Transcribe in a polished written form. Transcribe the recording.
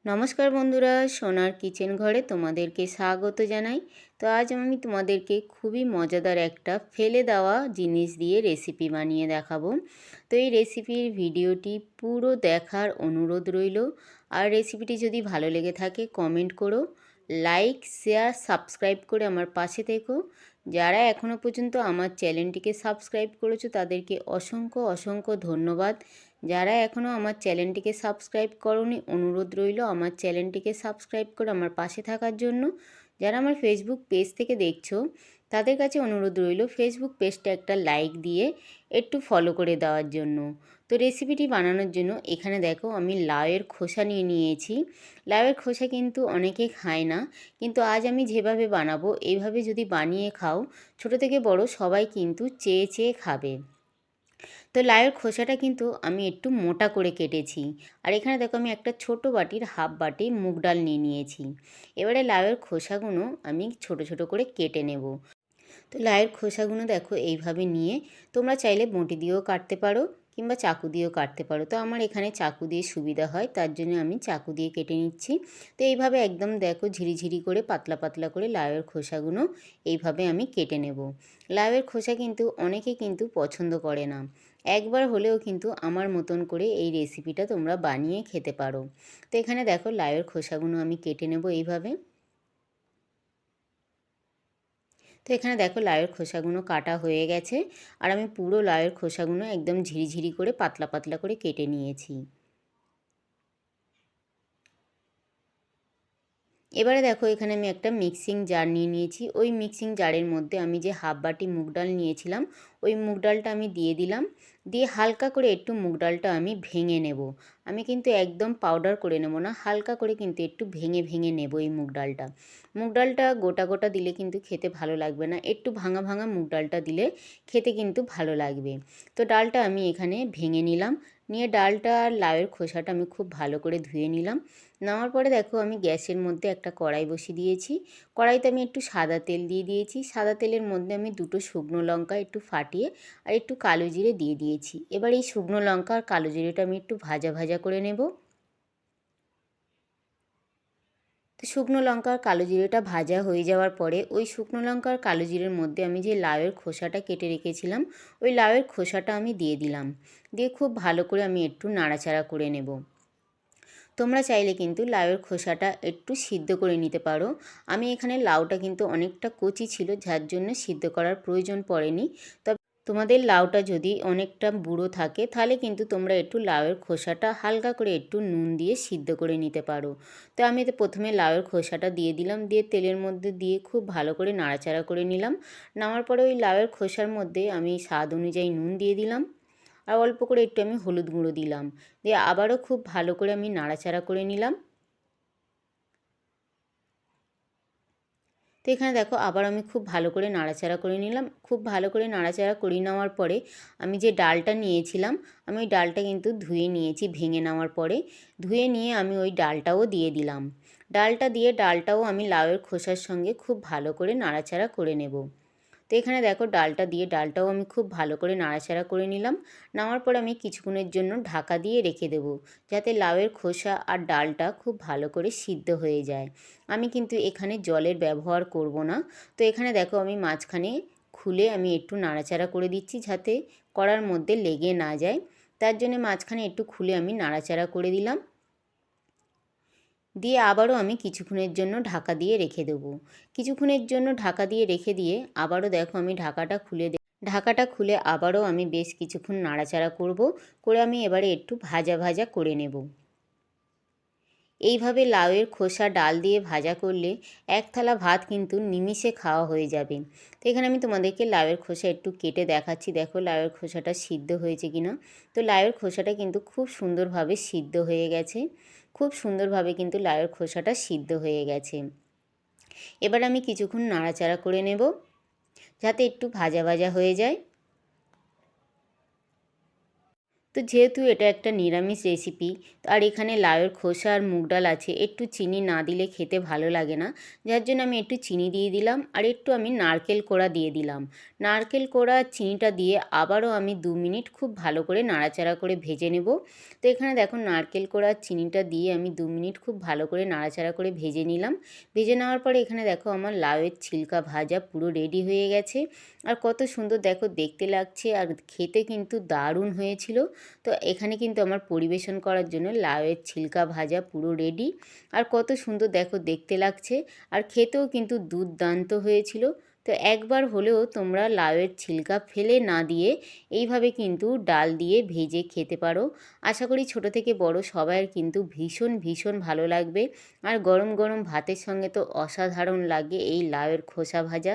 নমস্কার বন্ধুরা, সোনার কিচেন ঘরে তোমাদেরকে স্বাগত জানাই। তো আজ আমি তোমাদেরকে খুবই মজাদার একটা ফেলে দেওয়া জিনিস দিয়ে রেসিপি বানিয়ে দেখাবো। তো এই রেসিপির ভিডিওটি পুরো দেখার অনুরোধ রইল। আর রেসিপিটি যদি ভালো লেগে থাকে কমেন্ট করো, লাইক শেয়ার সাবস্ক্রাইব করে আমার পাশে থেকো। যারা এখনও পর্যন্ত আমার চ্যানেলটিকে সাবস্ক্রাইব করেছো তাদেরকে অসংখ্য অসংখ্য ধন্যবাদ। যারা এখনও আমার চ্যানেলটিকে সাবস্ক্রাইব করোনি, অনুরোধ রইল আমার চ্যানেলটিকে সাবস্ক্রাইব করে আমার পাশে থাকার জন্য। যারা আমার ফেসবুক পেজ থেকে দেখছো তাদের কাছে অনুরোধ রইল ফেসবুক পেজটা একটা লাইক দিয়ে একটু ফলো করে দেওয়ার জন্য। তো রেসিপিটি বানানোর জন্য এখানে দেখো আমি লাউয়ের খোসা নিয়ে নিয়েছি। লাউয়ের খোসা কিন্তু অনেকে খায় না, কিন্তু আজ আমি যেভাবে বানাবো এইভাবে যদি বানিয়ে খাও, ছোটো থেকে বড় সবাই কিন্তু চেয়ে চেয়ে খাবে। তো লাউয়ের খোসাটা কিন্তু আমি একটু মোটা করে কেটেছি। আর এখানে দেখো আমি একটা ছোট বাটির হাফ বাটি মুগ ডাল নিয়ে নিয়েছি। এবারে লাউয়ের খোসাগুলো আমি ছোট ছোট করে কেটে নেব। তো লাউয়ের খোসাগুলো দেখো এইভাবে নিয়ে তোমরা চাইলে বঁটি দিয়েও কাটতে পারো কিংবা চাকু দিয়েও কাটতে পারো। তো আমার এখানে চাকু দিয়ে সুবিধা হয়, তার জন্য আমি চাকু দিয়ে কেটে নিচ্ছি। তো এইভাবে একদম দেখো ঝিরিঝিরি করে পাতলা পাতলা করে লাউয়ের খোসাগুলো এইভাবে আমি কেটে নেব। লাউয়ের খোসা কিন্তু অনেকে কিন্তু পছন্দ করে না, একবার হলেও কিন্তু আমার মতন করে এই রেসিপিটা তোমরা বানিয়ে খেতে পারো। তো এখানে দেখো লাউয়ের খোসাগুলো আমি কেটে নেব এইভাবে। তো এখানে দেখো লাউয়ের খোসাগুলো কাটা হয়ে গেছে। আর আমি পুরো লাউয়ের খোসাগুলো একদম ঝিরিঝিরি করে পাতলা পাতলা করে কেটে নিয়েছি। এবারে দেখো এখানে আমি একটা মিক্সিং জার নিয়ে নিয়েছি। ওই মিক্সিং জারের মধ্যে আমি যে হাফ বাটি মুগ ডাল নিয়েছিলাম ওই মুগ ডালটা আমি দিয়ে দিলাম। দিয়ে হালকা করে একটু মুগ ডালটা আমি ভেঙে নেব। আমি কিন্তু একদম পাউডার করে নেব না, হালকা করে কিন্তু একটু ভেঙে ভেঙে নেব এই মুগ ডালটা। মুগ ডালটা গোটা গোটা দিলে কিন্তু খেতে ভালো লাগবে না, একটু ভাঙা ভাঙা মুগ ডালটা দিলে খেতে কিন্তু ভালো লাগবে। তো ডালটা আমি এখানে ভেঙে নিলাম। নিয়ে ডালটা আর লাউয়ের খোসাটা আমি খুব ভালো করে ধুয়ে নিলাম। নেওয়ার পরে দেখো আমি গ্যাসের মধ্যে একটা কড়াই বসিয়ে দিয়েছি। কড়াইতে আমি একটু সাদা তেল দিয়ে দিয়েছি। সাদা তেলের মধ্যে আমি দুটো শুকনো লঙ্কা একটু ফাটিয়ে আর একটু কালো জিরে দিয়ে দিয়েছি। এবার এই শুকনো লঙ্কা আর কালো জিরেটা আমি একটু ভাজা ভাজা করে নেব। তো শুকনো লঙ্কা আর কালো জিরেটা ভাজা হয়ে যাওয়ার পরে ওই শুকনো লঙ্কা আর কালো জিরের মধ্যে আমি যে লাউয়ের খোসাটা কেটে রেখেছিলাম ওই লাউয়ের খোসাটা আমি দিয়ে দিলাম। দিয়ে খুব ভালো করে আমি একটু নাড়াচাড়া করে নেব। তোমরা চাইলে কিন্তু লাউয়ের খোসাটা একটু সিদ্ধ করে নিতে পারো। আমি এখানে লাউটা কিন্তু অনেকটা কচি ছিল, যার জন্য সিদ্ধ করার প্রয়োজন পড়েনি। তবে তোমাদের লাউটা যদি অনেকটা বুড়ো থাকে তাহলে কিন্তু তোমরা একটু লাউয়ের খোসাটা হালকা করে একটু নুন দিয়ে সিদ্ধ করে নিতে পারো। তো আমি তো প্রথমে লাউয়ের খোসাটা দিয়ে দিলাম, দিয়ে তেলের মধ্যে দিয়ে খুব ভালো করে নাড়াচাড়া করে নিলাম। নেওয়ার পরে ওই লাউয়ের খোসার মধ্যে আমি স্বাদ অনুযায়ী নুন দিয়ে দিলাম। আর অল্প করে একটু আমি হলুদ গুঁড়ো দিলাম। দিয়ে আবারও খুব ভালো করে আমি নাড়াচাড়া করে নিলাম। তো এখানে দেখো আবার আমি খুব ভালো করে নাড়াচাড়া করে নিলাম। খুব ভালো করে নাড়াচাড়া করে নেওয়ার পরে আমি যে ডালটা নিয়েছিলাম আমি ওই ডালটা কিন্তু ধুয়ে নিয়েছি ভেঙে নেওয়ার পরে। ধুয়ে নিয়ে আমি ওই ডালটাও দিয়ে দিলাম। ডালটা দিয়ে ডালটাও আমি লাউয়ের খোসার সঙ্গে খুব ভালো করে নাড়াচাড়া করে নেব। তো এখানে দেখো ডালটা দিয়ে ডালটাও আমি খুব ভালো করে নাড়াচাড়া করে নিলাম। নেওয়ার পর আমি কিছুক্ষণের জন্য ঢাকা দিয়ে রেখে দেবো, যাতে লাউয়ের খোসা আর ডালটা খুব ভালো করে সিদ্ধ হয়ে যায়। আমি কিন্তু এখানে জলের ব্যবহার করব না। তো এখানে দেখো আমি মাঝখানে খুলে আমি একটু নাড়াচাড়া করে দিচ্ছি যাতে কড়ার মধ্যে লেগে না যায়। তার জন্য মাঝখানে একটু খুলে আমি নাড়াচাড়া করে দিলাম। দিয়ে আবারও আমি কিছুক্ষণের জন্য ঢাকা দিয়ে রেখে দেবো। কিছুক্ষণের জন্য ঢাকা দিয়ে রেখে দিয়ে আবারও দেখো আমি ঢাকাটা খুলে আবারও আমি বেশ কিছুক্ষণ নাড়াচাড়া করব। করে আমি এবারে একটু ভাজা ভাজা করে নেব। এইভাবে লাউয়ের খোসা ডাল দিয়ে ভাজা করলে এক থালা ভাত কিন্তু নিমিষে খাওয়া হয়ে যাবে। তো এখানে আমি তোমাদেরকে লাউয়ের খোসা একটু কেটে দেখাচ্ছি, দেখো লাউয়ের খোসাটা সিদ্ধ হয়েছে কিনা। তো লাউয়ের খোসাটা কিন্তু খুব সুন্দরভাবে সিদ্ধ হয়ে গেছে। খুব সুন্দরভাবে কিন্তু লাউয়ের খোসাটা সিদ্ধ হয়ে গেছে। এবার আমি কিছুক্ষণ নাড়াচাড়া করে নেব যাতে একটু ভাজা ভাজা হয়ে যায়। তো যেহেতু এটা একটা নিরামিষ রেসিপি, আর এখানে লাউয়ের খোসা আর মুগ ডাল আছে, একটু চিনি না দিলে খেতে ভালো লাগে না, যার জন্য আমি একটু চিনি দিয়ে দিলাম আর একটু আমি নারকেল কোড়া দিয়ে দিলাম। নারকেল কোড়া আর চিনিটা দিয়ে আবারও আমি 2 মিনিট খুব ভালো করে নাড়াচাড়া করে ভেজে নেব। তো এখানে দেখো নারকেল কোড়া আর চিনিটা দিয়ে আমি 2 মিনিট খুব ভালো করে নাড়াচাড়া করে ভেজে নিলাম। ভেজে নেওয়ার পরে এখানে দেখো আমার লাউয়ের ছিলকা ভাজা পুরো রেডি হয়ে গেছে। আর কত সুন্দর দেখো দেখতে লাগছে, আর খেতে কিন্তু দারুণ হয়েছিল। তো এখানে কিন্তু আমার পরিবেশন করার জন্য লাউয়ের ছিলকা ভাজা পুরো রেডি। আর কত সুন্দর দেখো দেখতে লাগছে, আর খেতেও কিন্তু দুর্দান্ত হয়েছিল। তো একবার হলেও তোমরা লাউয়ের ছিলকা ফেলে না দিয়ে এইভাবে কিন্তু ডাল দিয়ে ভেজে খেতে পারো। আশা করি ছোট থেকে বড় সবাইয়ের কিন্তু ভীষণ ভীষণ ভালো লাগবে। আর গরম গরম ভাতের সঙ্গে তো অসাধারণ লাগে এই লাউয়ের খোসা ভাজা।